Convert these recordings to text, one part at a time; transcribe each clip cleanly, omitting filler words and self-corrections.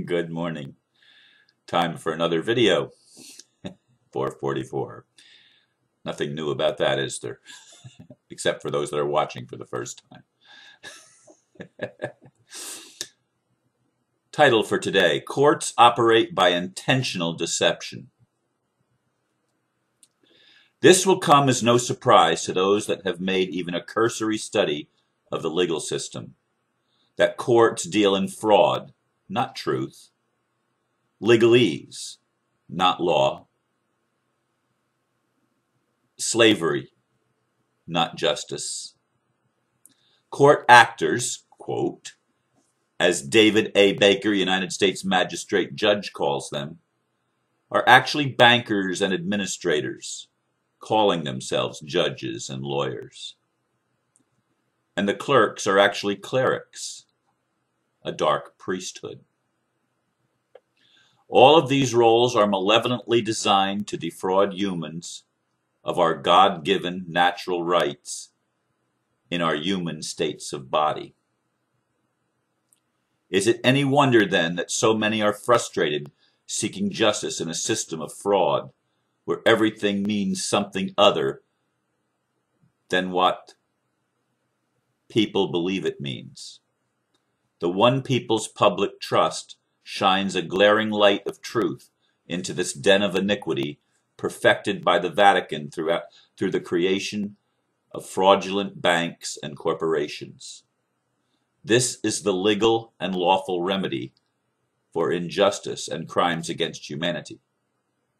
Good morning. Time for another video. 4:44. Nothing new about that, is there? Except for those that are watching for the first time. Title for today: Courts Operate by Intentional Deception. This will come as no surprise to those that have made even a cursory study of the legal system, that courts deal in fraud, not truth; legalese, not law; slavery, not justice; court actors, quote, as David A. Baker, United States Magistrate Judge, calls them, are actually bankers and administrators, calling themselves judges and lawyers. And the clerks are actually clerics, a dark priesthood. All of these roles are malevolently designed to defraud humans of our God-given natural rights in our human states of body. Is it any wonder then that so many are frustrated seeking justice in a system of fraud where everything means something other than what people believe it means? The one people's public trust shines a glaring light of truth into this den of iniquity perfected by the Vatican through the creation of fraudulent banks and corporations. This is the legal and lawful remedy for injustice and crimes against humanity.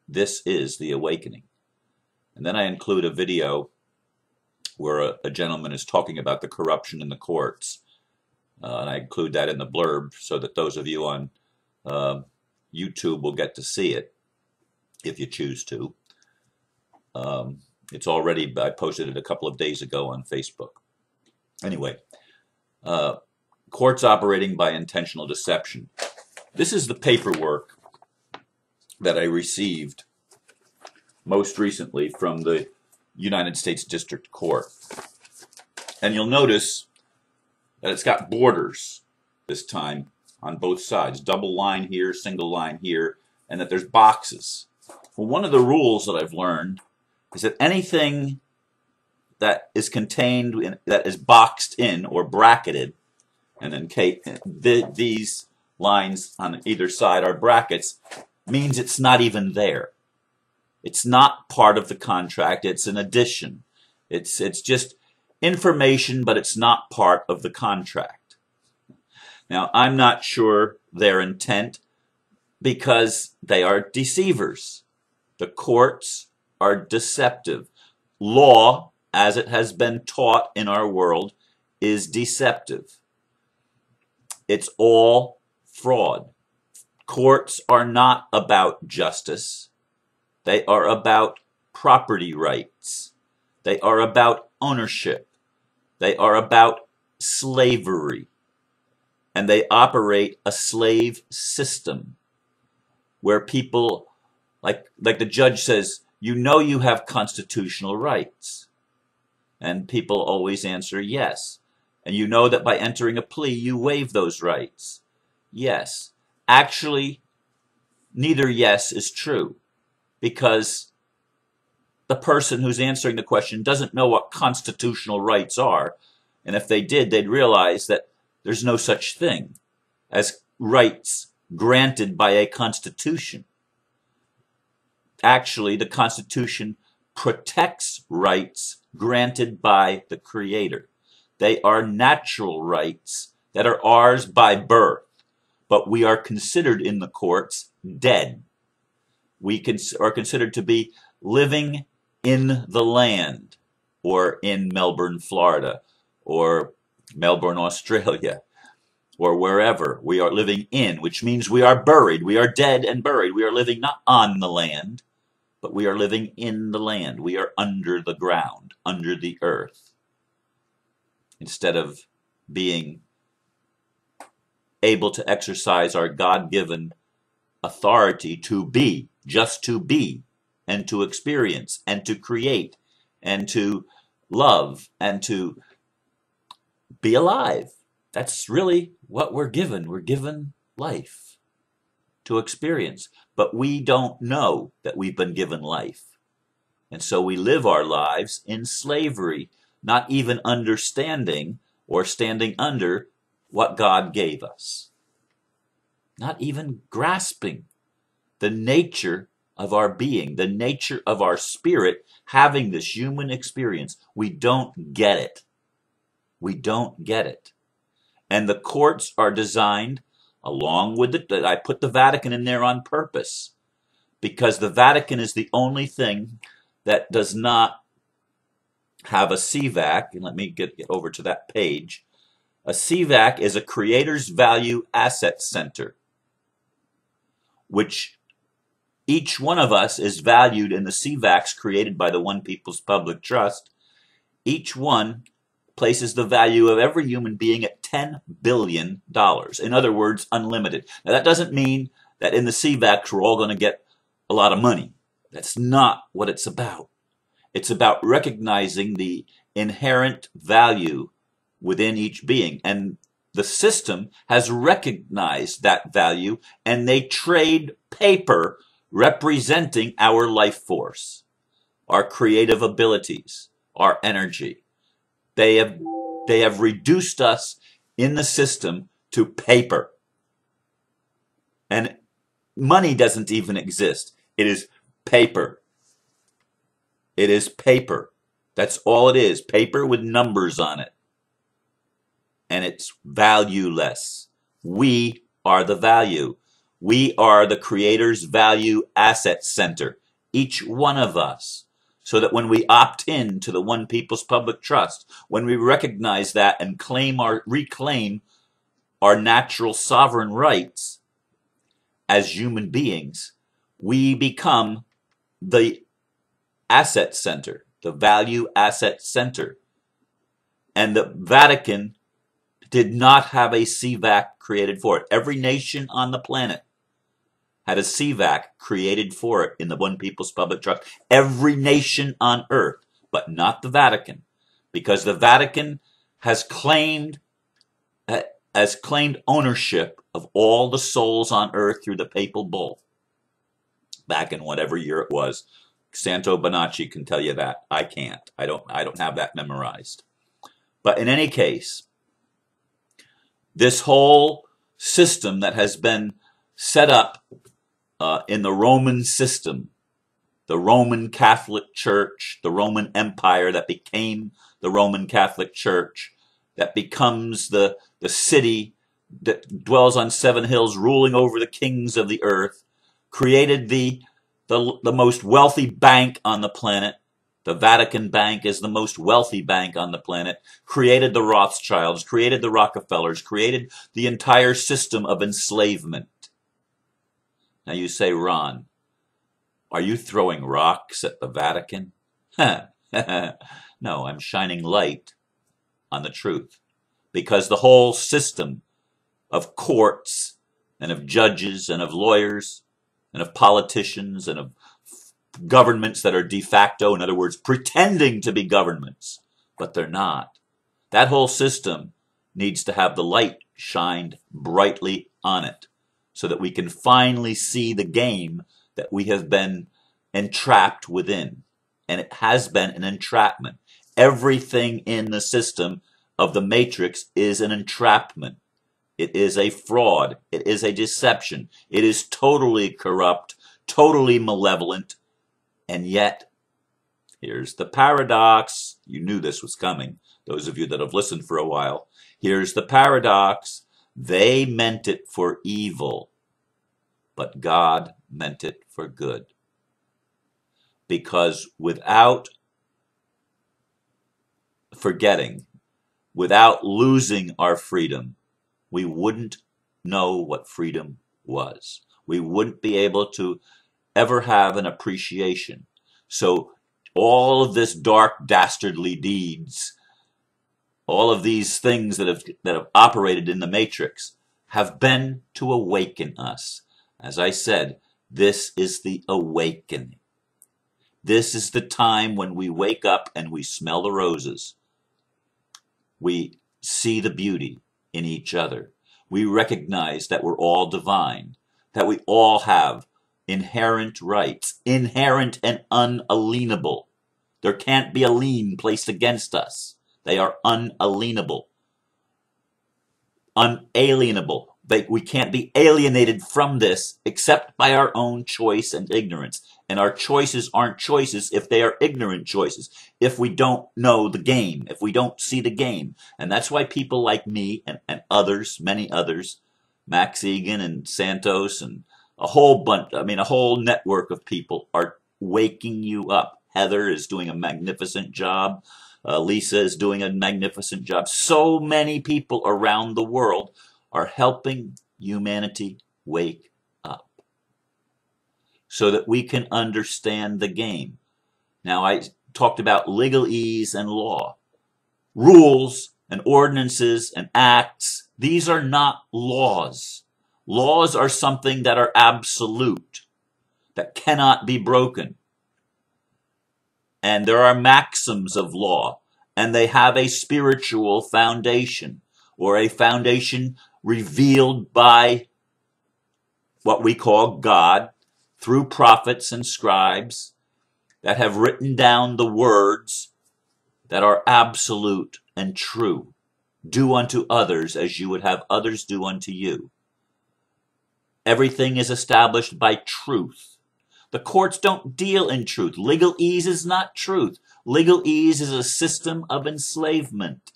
This is the awakening. And then I include a video where a gentleman is talking about the corruption in the courts. And I include that in the blurb so that those of you on YouTube will get to see it if you choose to. It's already, I posted it a couple of days ago on Facebook. Anyway, courts operating by intentional deception. This is the paperwork that I received most recently from the United States District Court. And you'll notice that it's got borders this time on both sides. Double line here, single line here, and that there's boxes. Well, one of the rules that I've learned is that anything that is contained in, that is boxed in or bracketed, and then these lines on either side are brackets, means it's not even there. It's not part of the contract. It's an addition. It's just information, but it's not part of the contract. Now, I'm not sure their intent because they are deceivers. The courts are deceptive. Law, as it has been taught in our world, is deceptive. It's all fraud. Courts are not about justice. They are about property rights. They are about ownership. They are about slavery. And they operate a slave system where people, like the judge says, you know you have constitutional rights. And people always answer yes. And you know that by entering a plea, you waive those rights. Yes. Actually, neither yes is true, because the person who's answering the question doesn't know what constitutional rights are. And if they did, they'd realize that there's no such thing as rights granted by a constitution. Actually, the Constitution protects rights granted by the Creator. They are natural rights that are ours by birth, but we are considered in the courts dead. We are considered to be living in the land, or in Melbourne, Florida, or Melbourne, Australia, or wherever we are living in, which means we are buried. We are dead and buried. We are living not on the land, but we are living in the land. We are under the ground, under the earth, instead of being able to exercise our God-given authority to be, just to be, and to experience, and to create, and to love, and to be alive. That's really what we're given. We're given life. to experience. But we don't know that we've been given life. And so we live our lives in slavery, not even understanding or standing under what God gave us. Not even grasping the nature of our being, the nature of our spirit, having this human experience. We don't get it. We don't get it. And the courts are designed, along with I put the Vatican in there on purpose, because the Vatican is the only thing that does not have a CVAC. And let me get over to that page. A CVAC is a Creator's Value Asset Center, which each one of us is valued in the CVACs created by the One People's Public Trust. Each one places the value of every human being at $10 billion. In other words, unlimited. Now, that doesn't mean that in the CVACs we're all going to get a lot of money. That's not what it's about. It's about recognizing the inherent value within each being. And the system has recognized that value, and they trade paper representing our life force, our creative abilities, our energy. They have reduced us in the system to paper. And money doesn't even exist. It is paper. It is paper. That's all it is. Paper with numbers on it. And it's valueless. We are the value. We are the Creator's Value Asset Center. Each one of us. So that when we opt in to the One People's Public Trust, when we recognize that and reclaim our natural sovereign rights as human beings, we become the asset center, the value asset center. And the Vatican did not have a CVAC created for it. Every nation on the planet had a CVAC created for it in the One People's Public Trust. Every nation on earth, but not the Vatican, because the Vatican has claimed ownership of all the souls on earth through the papal bull back in whatever year it was. Santo Bonacci can tell you that. I can't. I don't have that memorized. But in any case, this whole system that has been set up in the Roman system, the Roman Catholic Church, the Roman Empire that became the Roman Catholic Church, that becomes the city that dwells on 7 hills, ruling over the kings of the earth, created the most wealthy bank on the planet. The Vatican Bank is the most wealthy bank on the planet, created the Rothschilds, created the Rockefellers, created the entire system of enslavement. Now you say, Ron, are you throwing rocks at the Vatican? No, I'm shining light on the truth. Because the whole system of courts and of judges and of lawyers and of politicians and of governments that are de facto, in other words, pretending to be governments, but they're not. That whole system needs to have the light shined brightly on it so that we can finally see the game that we have been entrapped within. And it has been an entrapment. Everything in the system of the matrix is an entrapment. It is a fraud. It is a deception. It is totally corrupt, totally malevolent. And yet, here's the paradox. You knew this was coming, those of you that have listened for a while. Here's the paradox. They meant it for evil, but God meant it for good. Because without forgetting, without losing our freedom, we wouldn't know what freedom was. We wouldn't be able to ever have an appreciation. So all of this dark, dastardly deeds, all of these things that have operated in the matrix have been to awaken us. As I said, this is the awakening. This is the time when we wake up and we smell the roses. We see the beauty in each other. We recognize that we're all divine, that we all have inherent rights, inherent and unalienable. There can't be a lien placed against us. They are unalienable, unalienable. We can't be alienated from this except by our own choice and ignorance. And our choices aren't choices if they are ignorant choices, if we don't know the game, if we don't see the game. And that's why people like me and others, many others, Max Egan and Santos and a whole bunch, a whole network of people are waking you up. Heather is doing a magnificent job. Lisa is doing a magnificent job. So many people around the world are helping humanity wake up so that we can understand the game. Now, I talked about legalese and law. Rules and ordinances and acts, these are not laws. Laws are something that are absolute, that cannot be broken. And there are maxims of law, and they have a spiritual foundation, or a foundation revealed by what we call God through prophets and scribes that have written down the words that are absolute and true. Do unto others as you would have others do unto you. Everything is established by truth. The courts don't deal in truth. Legalese is not truth. Legalese is a system of enslavement.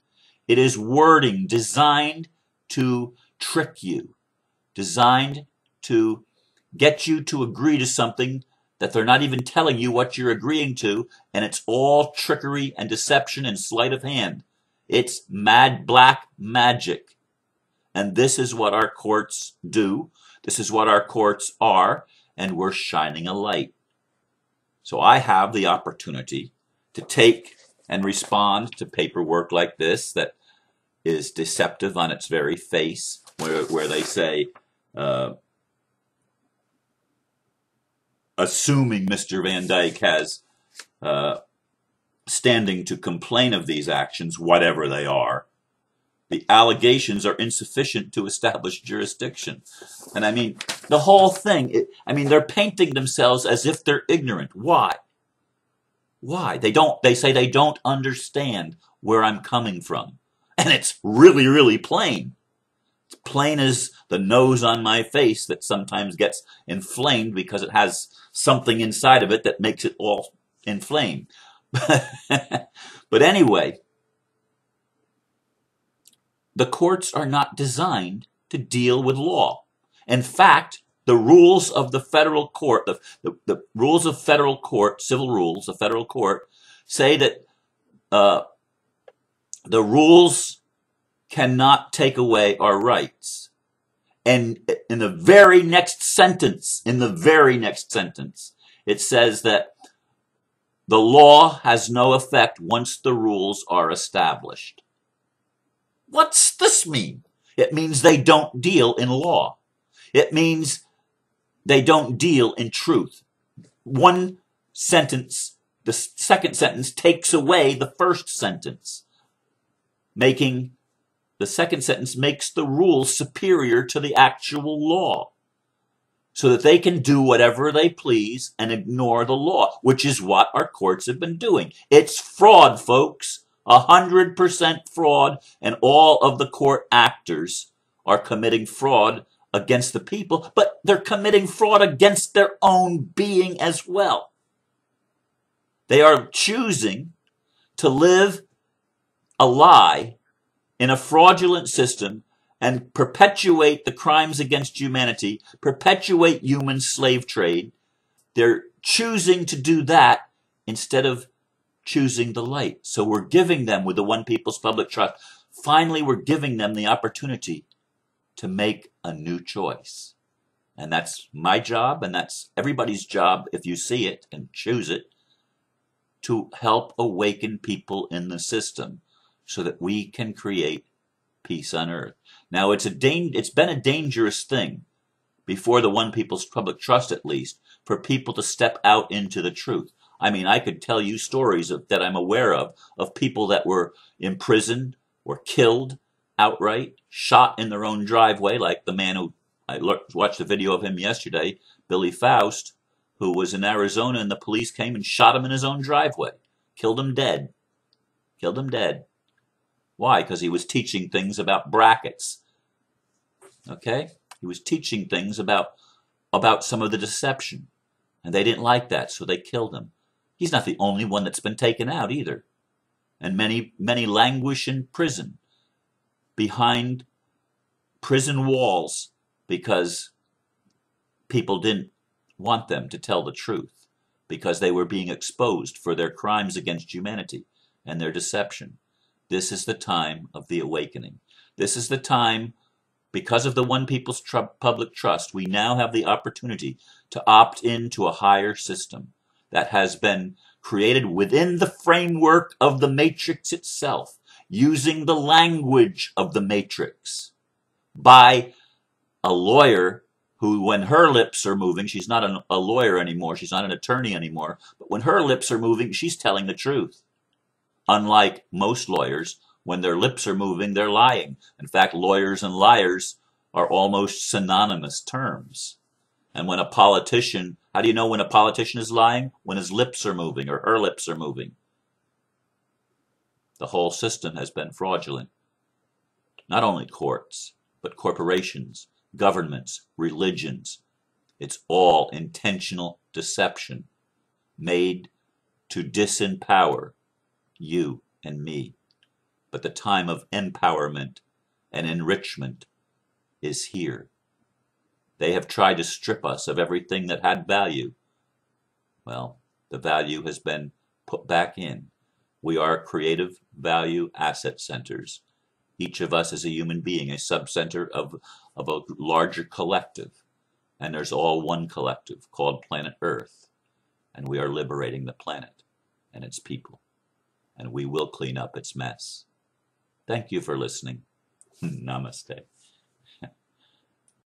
It is wording designed to trick you, designed to get you to agree to something that they're not even telling you what you're agreeing to, and it's all trickery and deception and sleight of hand. It's mad black magic. And this is what our courts do. This is what our courts are, and we're shining a light. So I have the opportunity to take and respond to paperwork like this that is deceptive on its very face, where they say, assuming Mr. Van Dyke has standing to complain of these actions, whatever they are, the allegations are insufficient to establish jurisdiction. And I mean, the whole thing, they're painting themselves as if they're ignorant. Why? Why? They say they don't understand where I'm coming from. And it's really, really plain. It's plain as the nose on my face that sometimes gets inflamed because it has something inside of it that makes it all inflamed. But anyway, the courts are not designed to deal with law. In fact, the rules of the federal court, the rules of federal court, civil rules of federal court, say that the rules cannot take away our rights. And in the very next sentence, it says that the law has no effect once the rules are established. What's this mean? It means they don't deal in law. It means they don't deal in truth. One sentence, the second sentence, takes away the first sentence, making the second sentence makes the rules superior to the actual law, so that they can do whatever they please and ignore the law, which is what our courts have been doing. It's fraud, folks. 100% fraud, and all of the court actors are committing fraud against the people, but they're committing fraud against their own being as well. They are choosing to live a lie in a fraudulent system and perpetuate the crimes against humanity, perpetuate human slave trade. They're choosing to do that instead of choosing the light. So we're giving them, with the One People's Public Trust, finally we're giving them the opportunity to make a new choice. And that's my job, and that's everybody's job, if you see it and choose it, to help awaken people in the system so that we can create peace on earth. Now, it's been a dangerous thing, before the One People's Public Trust at least, for people to step out into the truth. I could tell you stories that I'm aware of people that were imprisoned or killed outright, shot in their own driveway, like the man who watched a video of him yesterday, Billy Faust, who was in Arizona, and the police came and shot him in his own driveway. Killed him dead. Killed him dead. Why? Because he was teaching things about brackets. Okay? He was teaching things about some of the deception. And they didn't like that, so they killed him. He's not the only one that's been taken out either. And many languish in prison, behind prison walls, because people didn't want them to tell the truth, because they were being exposed for their crimes against humanity and their deception. This is the time of the awakening. This is the time, because of the One People's Public Trust, we now have the opportunity to opt into a higher system that has been created within the framework of the matrix itself, using the language of the matrix, by a lawyer who, when her lips are moving, she's not a lawyer anymore, she's not an attorney anymore, but when her lips are moving, she's telling the truth. Unlike most lawyers, when their lips are moving, they're lying. In fact, lawyers and liars are almost synonymous terms. And when a politician, how do you know when a politician is lying? When his lips are moving or her lips are moving. The whole system has been fraudulent. Not only courts, but corporations, governments, religions. It's all intentional deception made to disempower you and me. But the time of empowerment and enrichment is here. They have tried to strip us of everything that had value. Well, the value has been put back in. We are creative value asset centers. Each of us is a human being, a subcenter of a larger collective. And there's all one collective called Planet Earth. And we are liberating the planet and its people. And we will clean up its mess. Thank you for listening. Namaste.